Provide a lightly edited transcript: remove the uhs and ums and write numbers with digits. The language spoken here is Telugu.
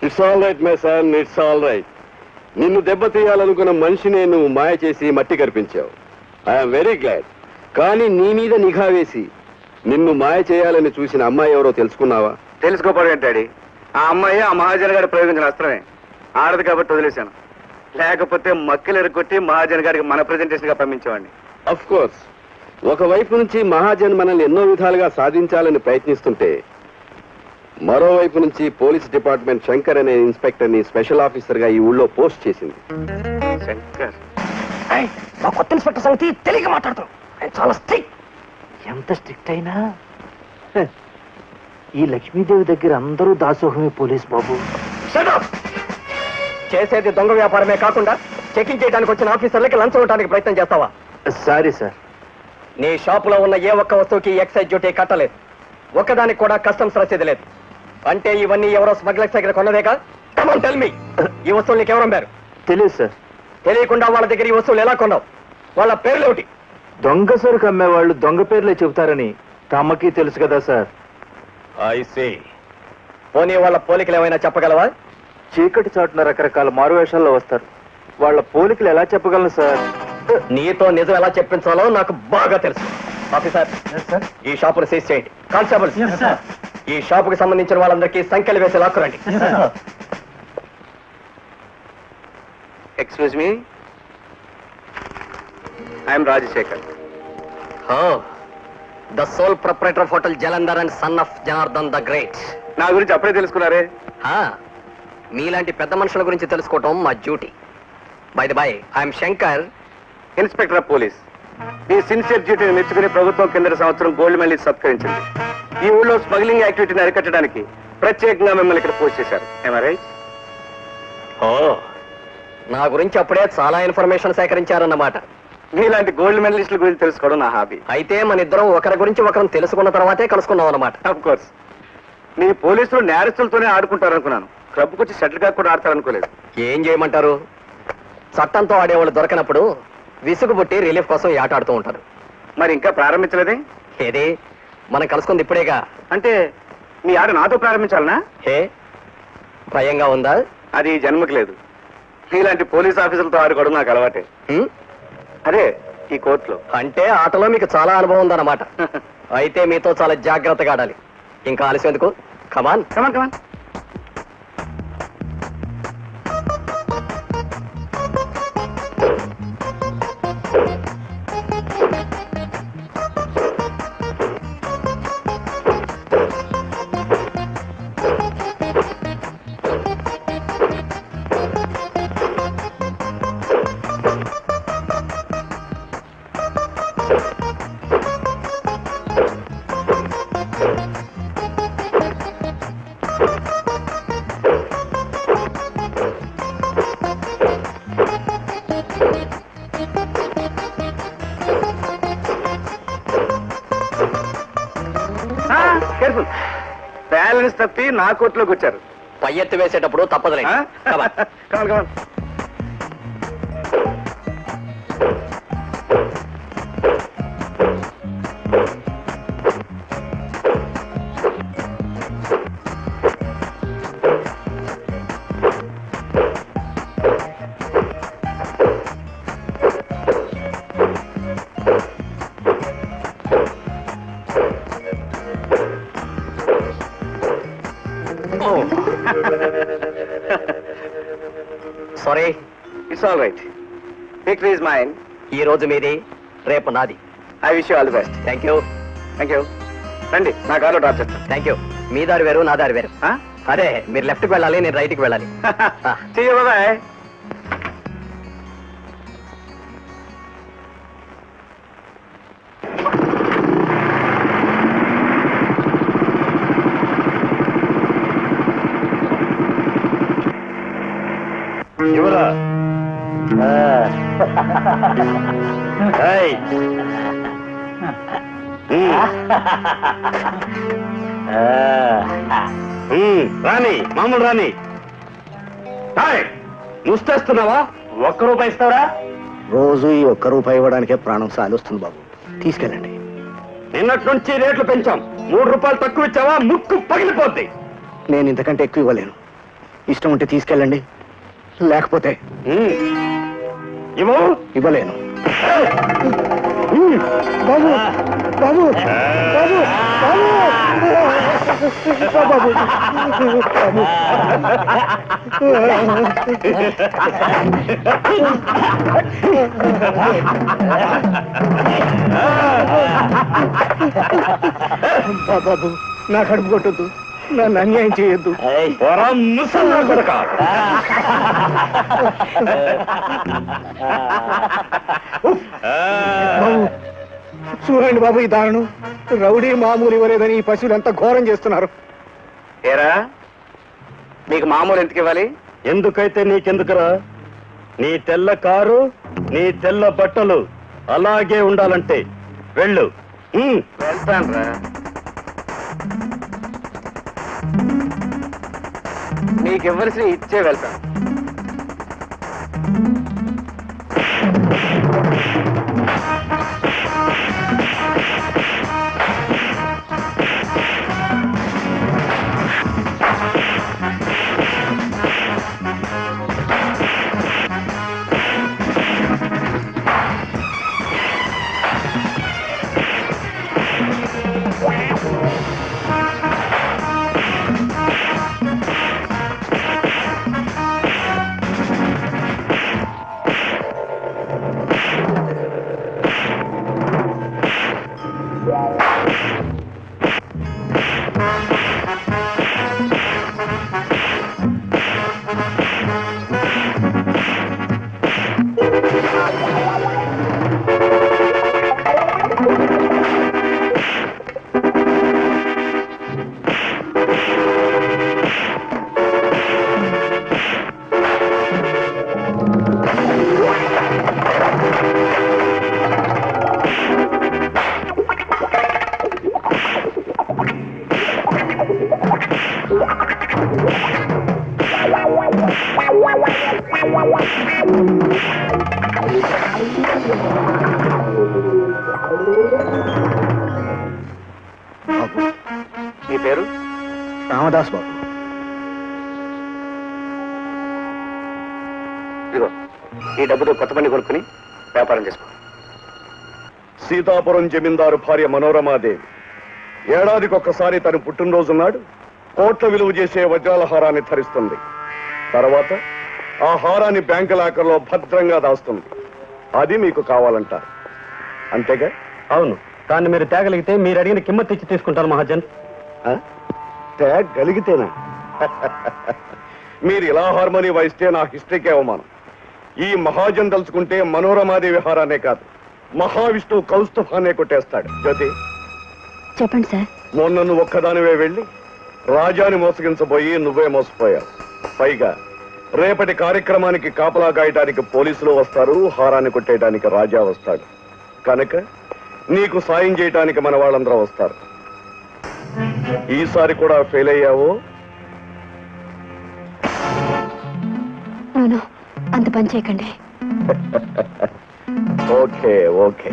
It's all right my son, it's all right. నిన్ను దెబ్బతీయాలనుకున్న మనిషినే నువ్వు మాయ చేసి మట్టి కనిపించావు. I'm very glad. కానీ నీ మీద నిఘా వేసి నిన్ను మాయ చేయాలని చూసిన అమ్మాయి ఎవరో తెలుసుకున్నావా? తెలుసుకోపోవడం ఏంటాడి? ఆ అమ్మాయి ఆ మహాజన్ గారు ప్రయోగించిన అస్త్రమే. ఆడదు కాబట్టి వదిలేశాను. లేకపోతే మక్కలు ఎరగొట్టి మహాజన్ గారికి మన ప్రెజెంటేషన్ గా పంపించేవాడిని. అఫ్ కోర్స్, ఒకవైపు నుంచి మహాజన్ మనల్ని ఎన్నో విధాలుగా సాధించాలని ప్రయత్నిస్తుంటే మరోవైపు నుంచి పోలీస్ డిపార్ట్మెంట్ శంకర్ అనే ఇన్స్పెక్టర్ ని స్పెషల్ ఆఫీసర్ గా ఈ ఊళ్ళో పోస్ట్ చేసింది. శంకర్ మా కొత్త ఇన్స్పెక్టర్ సంగతి తెలియక మాట్లాడుతాం. ఆయన చాలా స్ట్రిక్ట్. ఎంత స్ట్రిక్ట్ అయినా ఈ లక్ష్మీదేవి దగ్గర అందరూ దాసోహమే పోలీస్ బాబు. చేసేది దొంగ వ్యాపారమే కాకుండా చెకింగ్ చేయడానికి వచ్చిన ఆఫీసర్లకి లంచం ఇవ్వడానికి ప్రయత్నం చేస్తావా? Sorry sir. నీ షాపులో ఉన్న ఏ ఒక్క వస్తువుకి ఎక్సైజ్ డ్యూటీ కట్టలేదు. ఒక్కదానికి కూడా కస్టమ్స్ రసీదు లేదు. అంటే ఇవన్నీ ఎవరో స్మగ్లర్స్ దగ్గర కొన్నదేగా? కమ్ ఆన్ టెల్ మీ, ఈ వస్తువులు నీకు ఎవరు అమ్మారు? తెలియదు సార్. తెలియకుండా వాళ్ళ దగ్గర ఈ వస్తువులు ఎలా కొన్నావు? వాళ్ళ పేర్లు ఏమిటి? దొంగ సరుకు అమ్మేవాళ్ళు దొంగ పేర్లే చెబుతారని తమకి తెలుసు కదా సార్. I see. పోనీ వాళ్ళ పోలికలు ఏమైనా చెప్పగలవా? చీకటి చాటున రకరకాల మారువేషాల్లో వస్తారు. వాళ్ళ పోలికలు ఎలా చెప్పగలను సార్? నీతో నిజం ఎలా చెప్పించాలో నాకు బాగా తెలుసు. ఆఫీసర్, ఈ షాపును సీజ్ చేయండి. కానిస్టేబుల్, ఈ షాపుకి సంబంధించిన వాళ్ళందరికీ సంఖ్యలు వేసి లాక్కురండి. Excuse me, I'm Rajashekar. The sole proprietor of hotel Jalandhar and son of Janardhan the great. నా గురించి అప్పుడే తెలుసుకున్నారే? మీలాంటి పెద్ద మనుషుల గురించి తెలుసుకోవటం మా duty. By the by, I'm Shankar, inspector of police. మీ సిన్సియర్ డ్యూటీని మెచ్చుకుని ప్రభుత్వం కింద సంవత్సరం గోల్డ్ మెడల్ సత్కరించింది. ఈ ఊళ్ళో స్మగ్లింగ్ యాక్టివిటీని అరికట్టడానికి ప్రత్యేకంగా మిమ్మల్ని ఇక్కడ పోస్ట్ చేశారు. నా గురించి అప్పుడే చాలా ఇన్ఫర్మేషన్ సేకరించారన్నమాట. మీలాంటి గోల్డ్ మెడలిస్టుల గురించి తెలుసుకోవడం నా హాబీ. అయితే మన ఇద్దరం ఒకరి గురించి ఒకరిని తెలుసుకున్న తర్వాతే కలుసుకున్నాం అన్నమాట. Of course. మీ పోలీసులు నేరస్తులతోనే ఆడుకుంటారనుకున్నాను. క్లబ్కి వచ్చి షటిల్ కాక్ కూడా ఆడతారనుకోలేదు. ఏం చేయమంటారు? చట్టంతో ఆడేవాళ్ళు దొరకనప్పుడు విసుగు పుట్టి రిలీఫ్ కోసం ఈ ఆట ఆడుతూ ఉంటారు. మరి ఇంకా ప్రారంభించలేదే? ఏది, మనం కలుసుకుంది ఇప్పుడేగా. అంటే మీ ఆట నాతో ప్రారంభించాలనా? భయంగా ఉందా? అది జన్మకి లేదు. మీలాంటి పోలీస్ ఆఫీసర్లతో ఆడుకోవడం నాకు అలవాటే. అదే ఈ కోర్టులో. అంటే ఆటలో మీకు చాలా అనుభవం ఉందన్నమాట. అయితే మీతో చాలా జాగ్రత్తగా ఆడాలి. ఇంకా ఆలస్యం ఎందుకు? కమాన్ కమాన్ కమాన్. బ్యాలెన్స్ తప్పి నా కోర్టులోకి వచ్చారు. పై ఎత్తి వేసేటప్పుడు తప్పదులే. Sorry, it's all right. Victory is mine. ఈ రోజు మీది, రేపు నాది. I wish you all the best. Thank you. Thank you. రండి, నా కారులో డ్రాప్ చేస్తాను. Thank you. మీ దారి వేరు, నా దారి వేరు. అదే, మీరు లెఫ్ట్కి వెళ్ళాలి, నేను రైట్కి వెళ్ళాలి. బాయ్. ఎవరా? రాని, మామూలు రాని. ముస్తేస్తున్నావా? ₹1 ఇస్తావరా? రోజు ఈ ₹1 ఇవ్వడానికే ప్రాణం సాలిస్తుంది బాబు. తీసుకెళ్ళండి. నిన్నటి నుంచి రేట్లు పెంచాం. ₹3 తక్కువ ఇచ్చావా ముక్కు పగిలిపోద్ది. నేను ఇంతకంటే ఎక్కువ ఇవ్వలేను. ఇష్టం ఉంటే తీసుకెళ్ళండి, లేకపోతే ఇవ్వలేను. బాబు బాబు బాబు బాబు బాబు బాబు నా కడుపు కొట్టొద్దు, నన్ను అన్యాయం చేయొద్దు. బాబు చూడండి బాబు, ఈ దారుణం. రౌడీ మామూలు ఇవ్వలేదని ఈ పశువులు ఎంత ఘోరం చేస్తున్నారు. ఏరా మీకు మామూలు ఎందుకు ఇవ్వాలి? ఎందుకైతే నీకెందుకురా? నీ తెల్ల కారు, నీ తెల్ల బట్టలు అలాగే ఉండాలంటే వెళ్ళు. వెళ్తానురా. నీకు ఇవ్వాల్సిన ఇచ్చే వెళ్తాను. నీ పేరు? రామదాస్ బాబు. ఇదిగో ఈ డబ్బుతో కొత్త బండి కొనుక్కుని వ్యాపారం చేసుకో. సీతాపురం జమీందారు భార్య మనోరమాదేవి ఏడాదికొక్కసారి తన పుట్టినరోజున్నాడు కోట్ల విలువ చేసే వజ్రాల హారాన్ని ధరిస్తుంది. తర్వాత ఆ హారాన్ని బ్యాంకు లాకర్లో భద్రంగా దాస్తుంది. అది మీకు కావాలంటారు, అంతేగా? అవును, దాన్ని మీరు తేగలిగితే మీరు అడిగిన కిమ్మత్ ఇచ్చి తీసుకుంటారు మహాజన్. తేగలిగితేనా? మీరు ఇలా హార్మోని వాయిస్తే నా హిస్టరీకే అవమానం. ఈ మహాజన్ తలుచుకుంటే మనోరమాదేవి హారానే కాదు, మహావిష్ణువు కౌస్తుభానే కొట్టేస్తాడు. జ్యోతి, చెప్పండి సార్. మొన్న నువ్వు ఒక్కదానివే వెళ్ళి రాజాని మోసగించబోయి నువ్వే మోసపోయావు. పైగా రేపటి కార్యక్రమానికి కాపలా కాయటానికి పోలీసులు వస్తారు, హారాన్ని కొట్టేయడానికి రాజా వస్తాడు. కనుక నీకు సాయం చేయటానికి మన వాళ్ళందరూ వస్తారు. ఈసారి కూడా ఫెయిల్ అయ్యావో? అంత పని చేయకండి. Okay okay.